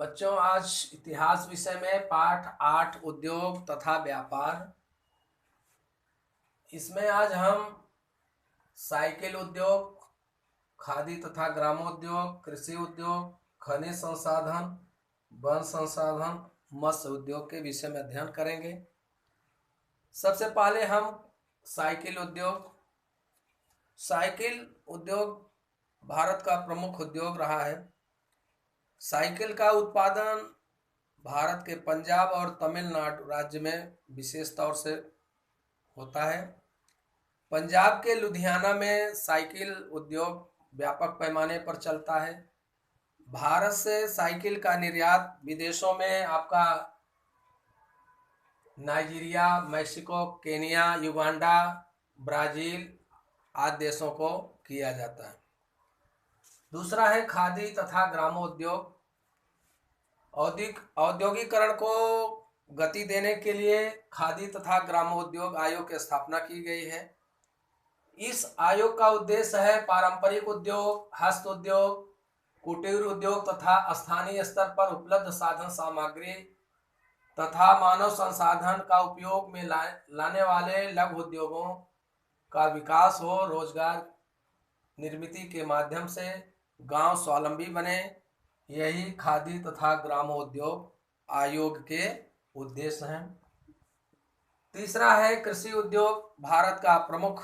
बच्चों, आज इतिहास विषय में पाठ 8 उद्योग तथा व्यापार। इसमें आज हम साइकिल उद्योग, खादी तथा ग्रामोद्योग, कृषि उद्योग, खनिज संसाधन, वन संसाधन, मत्स्य उद्योग के विषय में अध्ययन करेंगे। सबसे पहले हम साइकिल उद्योग। साइकिल उद्योग भारत का प्रमुख उद्योग रहा है। साइकिल का उत्पादन भारत के पंजाब और तमिलनाडु राज्य में विशेष तौर से होता है। पंजाब के लुधियाना में साइकिल उद्योग व्यापक पैमाने पर चलता है। भारत से साइकिल का निर्यात विदेशों में आपका Nigeria, Mexico, Kenya, Uganda, Brazil आदि देशों को किया जाता है। दूसरा है खादी तथा ग्रामोद्योग। औद्योगिकरण को गति देने के लिए खादी तथा ग्रामोद्योग आयोग की स्थापना की गई है। इस आयोग का उद्देश्य है पारंपरिक उद्योग, हस्त उद्योग, कुटीर उद्योग तथा स्थानीय स्तर पर उपलब्ध साधन सामग्री तथा मानव संसाधन का उपयोग में लाने वाले लघु उद्योगों का विकास हो, रोजगार निर्मित के माध्यम से गांव स्वावलंबी बने। यही खादी तथा ग्रामोद्योग आयोग के उद्देश्य हैं। तीसरा है कृषि उद्योग। भारत का प्रमुख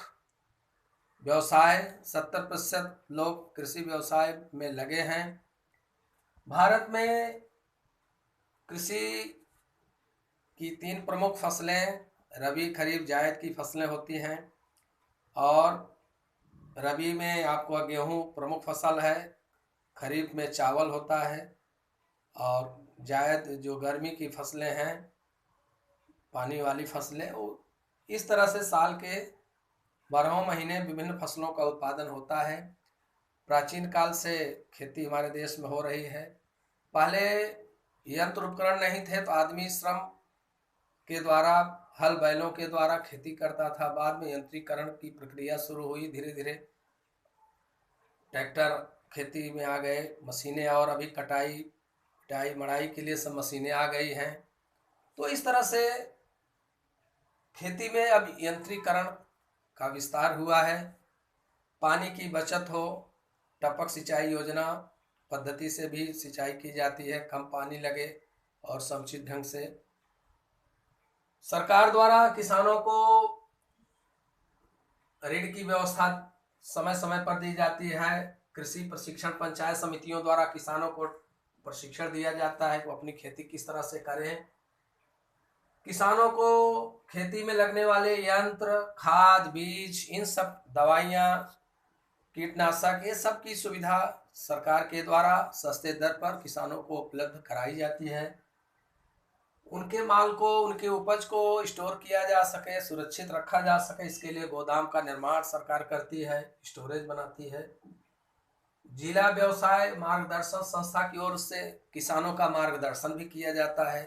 व्यवसाय, 70% लोग कृषि व्यवसाय में लगे हैं। भारत में कृषि की 3 प्रमुख फसलें, रबी, खरीफ, जायद की फसलें होती हैं। और रबी में आपको गेहूं प्रमुख फसल है, खरीफ में चावल होता है, और जायद जो गर्मी की फसलें हैं, पानी वाली फसलें। इस तरह से साल के 12 महीने विभिन्न फसलों का उत्पादन होता है। प्राचीन काल से खेती हमारे देश में हो रही है। पहले यंत्र उपकरण नहीं थे तो आदमी श्रम के द्वारा, हल बैलों के द्वारा खेती करता था। बाद में यंत्रीकरण की प्रक्रिया शुरू हुई। धीरे धीरे ट्रैक्टर खेती में आ गए, मशीनें, और अभी कटाई, पिटाई, मड़ाई के लिए सब मशीनें आ गई हैं। तो इस तरह से खेती में अब यंत्रीकरण का विस्तार हुआ है। पानी की बचत हो, टपक सिंचाई योजना पद्धति से भी सिंचाई की जाती है, कम पानी लगे और समुचित ढंग से। सरकार द्वारा किसानों को ऋण की व्यवस्था समय समय पर दी जाती है। कृषि प्रशिक्षण पंचायत समितियों द्वारा किसानों को प्रशिक्षण दिया जाता है, वो अपनी खेती किस तरह से करें। किसानों को खेती में लगने वाले यंत्र, खाद, बीज, इन सब दवाइयाँ, कीटनाशक, ये सब की सुविधा सरकार के द्वारा सस्ते दर पर किसानों को उपलब्ध कराई जाती है। उनके माल को, उनके उपज को स्टोर किया जा सके, सुरक्षित रखा जा सके, इसके लिए गोदाम का निर्माण सरकार करती है, स्टोरेज बनाती है। जिला व्यवसाय मार्गदर्शन संस्था की ओर से किसानों का मार्गदर्शन भी किया जाता है।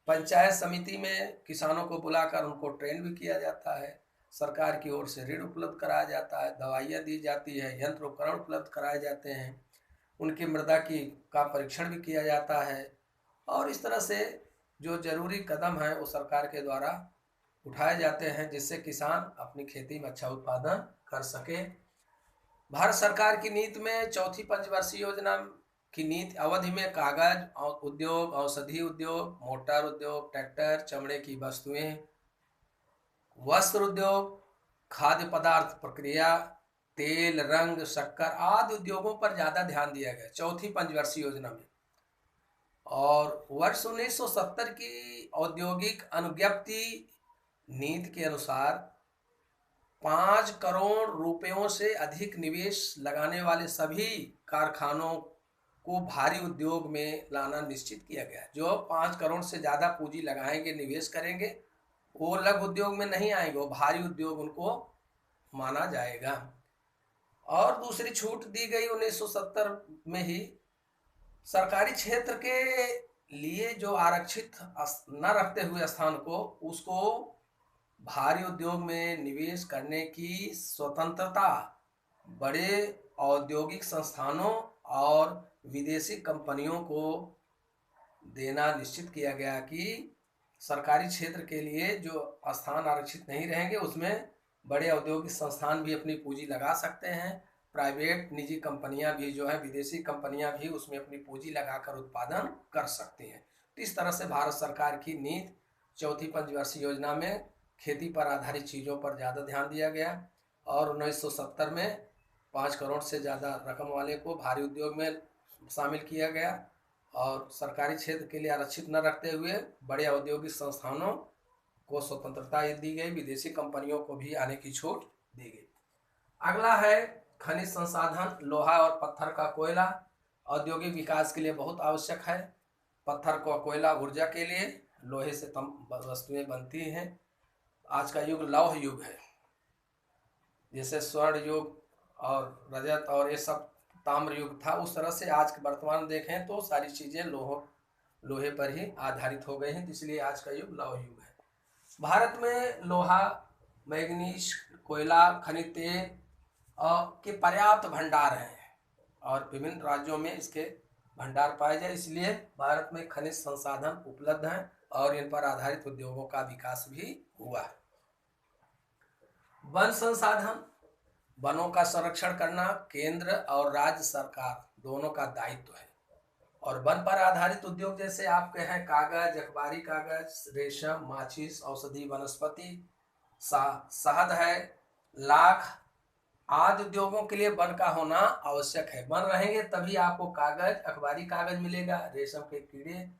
पंचायत समिति में किसानों को बुलाकर उनको ट्रेन भी किया जाता है। सरकार की ओर से ऋण उपलब्ध कराया जाता है, दवाइयाँ दी जाती है, यंत्र उपकरण उपलब्ध कराए जाते हैं, उनकी मृदा की का परीक्षण भी किया जाता है। और इस तरह से जो जरूरी कदम है वो सरकार के द्वारा उठाए जाते हैं, जिससे किसान अपनी खेती में अच्छा उत्पादन कर सके। भारत सरकार की नीति में चौथी पंचवर्षीय योजना की नीति अवधि में कागज उद्योग, औषधि उद्योग, मोटर उद्योग, ट्रैक्टर, चमड़े की वस्तुएं, वस्त्र उद्योग, खाद्य पदार्थ प्रक्रिया, तेल, रंग, शक्कर आदि उद्योगों पर ज्यादा ध्यान दिया गया चौथी पंचवर्षीय योजना में। और वर्ष 1970 की औद्योगिक अनुज्ञप्ति नीति के अनुसार 5 करोड़ रुपयों से अधिक निवेश लगाने वाले सभी कारखानों को भारी उद्योग में लाना निश्चित किया गया। जो 5 करोड़ से ज़्यादा पूंजी लगाएंगे, निवेश करेंगे, वो लघु उद्योग में नहीं आएंगे, वो भारी उद्योग उनको माना जाएगा। और दूसरी छूट दी गई 1970 में ही, सरकारी क्षेत्र के लिए जो आरक्षित न रखते हुए स्थान को, उसको भारी उद्योग में निवेश करने की स्वतंत्रता बड़े औद्योगिक संस्थानों और विदेशी कंपनियों को देना निश्चित किया गया कि सरकारी क्षेत्र के लिए जो स्थान आरक्षित नहीं रहेंगे उसमें बड़े औद्योगिक संस्थान भी अपनी पूंजी लगा सकते हैं। प्राइवेट निजी कंपनियां भी जो है, विदेशी कंपनियां भी उसमें अपनी पूंजी लगाकर उत्पादन कर सकती हैं। तो इस तरह से भारत सरकार की नीति चौथी पंचवर्षीय योजना में खेती पर आधारित चीज़ों पर ज़्यादा ध्यान दिया गया और 1970 में 5 करोड़ से ज़्यादा रकम वाले को भारी उद्योग में शामिल किया गया और सरकारी क्षेत्र के लिए आरक्षित न रखते हुए बड़े औद्योगिक संस्थानों को स्वतंत्रता दी गई, विदेशी कंपनियों को भी आने की छूट दी गई। अगला है खनिज संसाधन, लोहा और पत्थर का कोयला औद्योगिक विकास के लिए बहुत आवश्यक है। पत्थर को कोयला ऊर्जा के लिए, लोहे से वस्तुएं बनती हैं। आज का युग लौह युग है, जैसे स्वर्ण युग और रजत और ये सब ताम्र युग था, उस तरह से आज के वर्तमान देखें तो सारी चीज़ें लोहे पर ही आधारित हो गई हैं, इसलिए आज का युग लौह युग है। भारत में लोहा, मैग्नीज, कोयला, खनिज तेल के पर्याप्त भंडार हैं और विभिन्न राज्यों में इसके भंडार पाए जाए, इसलिए भारत में खनिज संसाधन उपलब्ध हैं और इन पर आधारित उद्योगों का विकास भी हुआ है। वन संसाधन, वनों का संरक्षण करना केंद्र और राज्य सरकार दोनों का दायित्व है और वन पर आधारित उद्योग जैसे आपके हैं कागज, अखबारी कागज, रेशम, माचिस, औषधि वनस्पति, शहद है, लाख आदि उद्योगों के लिए वन का होना आवश्यक है। वन रहेंगे तभी आपको कागज, अखबारी कागज मिलेगा, रेशम के कीड़े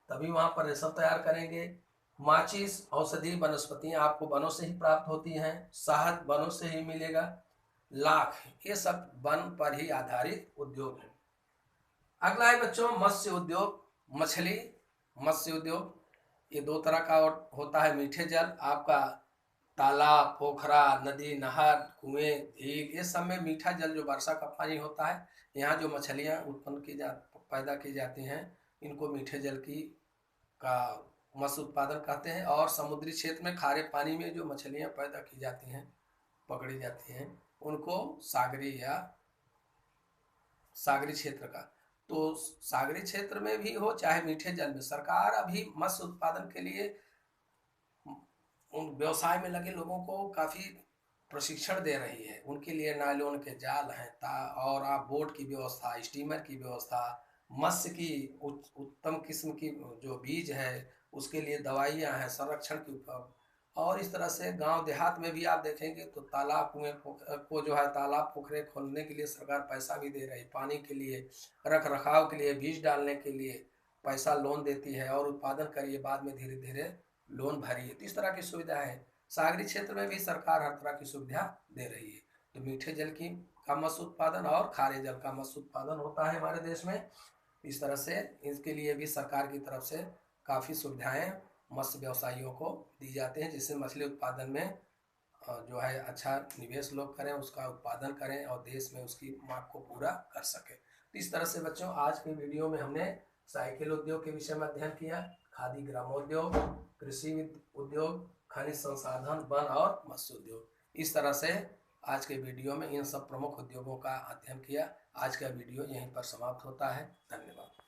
तभी वहां पर रेशम तैयार करेंगे, माचिस, औषधि वनस्पतियां आपको वनों से ही प्राप्त होती हैं, शहद वनों से ही मिलेगा, लाख, ये सब वन पर ही आधारित उद्योग है। अगला है बच्चों मत्स्य उद्योग, मछली मत्स्य उद्योग। ये दो तरह का होता है। मीठे जल, आपका तालाब, पोखरा, नदी, नहर, कुएं, झील, ये सब में मीठा जल जो वर्षा का पानी होता है, यहाँ जो मछलियाँ पैदा की जाती हैं, इनको मीठे जल का मत्स्य उत्पादन कहते हैं। और समुद्री क्षेत्र में खारे पानी में जो मछलियाँ पैदा की जाती हैं, पकड़ी जाती हैं, उनको सागरी क्षेत्र का। तो सागरी क्षेत्र में भी हो चाहे मीठे जल में, सरकार अभी मत्स्य उत्पादन के लिए उन व्यवसाय में लगे लोगों को काफ़ी प्रशिक्षण दे रही है। उनके लिए नायलॉन के जाल हैं और आप बोट की व्यवस्था, स्टीमर की व्यवस्था, मत्स्य की उत्तम किस्म की जो बीज है उसके लिए दवाइयाँ हैं, संरक्षण की उपलब्ध। और इस तरह से गांव देहात में भी आप देखेंगे तो तालाब कुएं को जो है तालाब पोखरे खोलने के लिए सरकार पैसा भी दे रही है, पानी के लिए, रख रखाव के लिए, बीज डालने के लिए पैसा लोन देती है और उत्पादन करिए, बाद में धीरे धीरे लोन भरिए। तो इस तरह की सुविधा है। सागरी क्षेत्र में भी सरकार हर तरह की सुविधा दे रही है। तो मीठे जल का मत्स्य उत्पादन और खारे जल का मत्स्य उत्पादन होता है हमारे देश में। इस तरह से इसके लिए भी सरकार की तरफ से काफ़ी सुविधाएं मत्स्य व्यवसायियों को दी जाती हैं, जिससे मछली उत्पादन में जो है अच्छा निवेश लोग करें, उसका उत्पादन करें और देश में उसकी मांग को पूरा कर सके। तो इस तरह से बच्चों आज के वीडियो में हमने साइकिल उद्योग के विषय में अध्ययन किया, खादी ग्रामोद्योग, कृषि उद्योग, खनिज संसाधन, वन और मत्स्य उद्योग। इस तरह से आज के वीडियो में इन सब प्रमुख उद्योगों का अध्ययन किया। आज का वीडियो यहीं पर समाप्त होता है। धन्यवाद।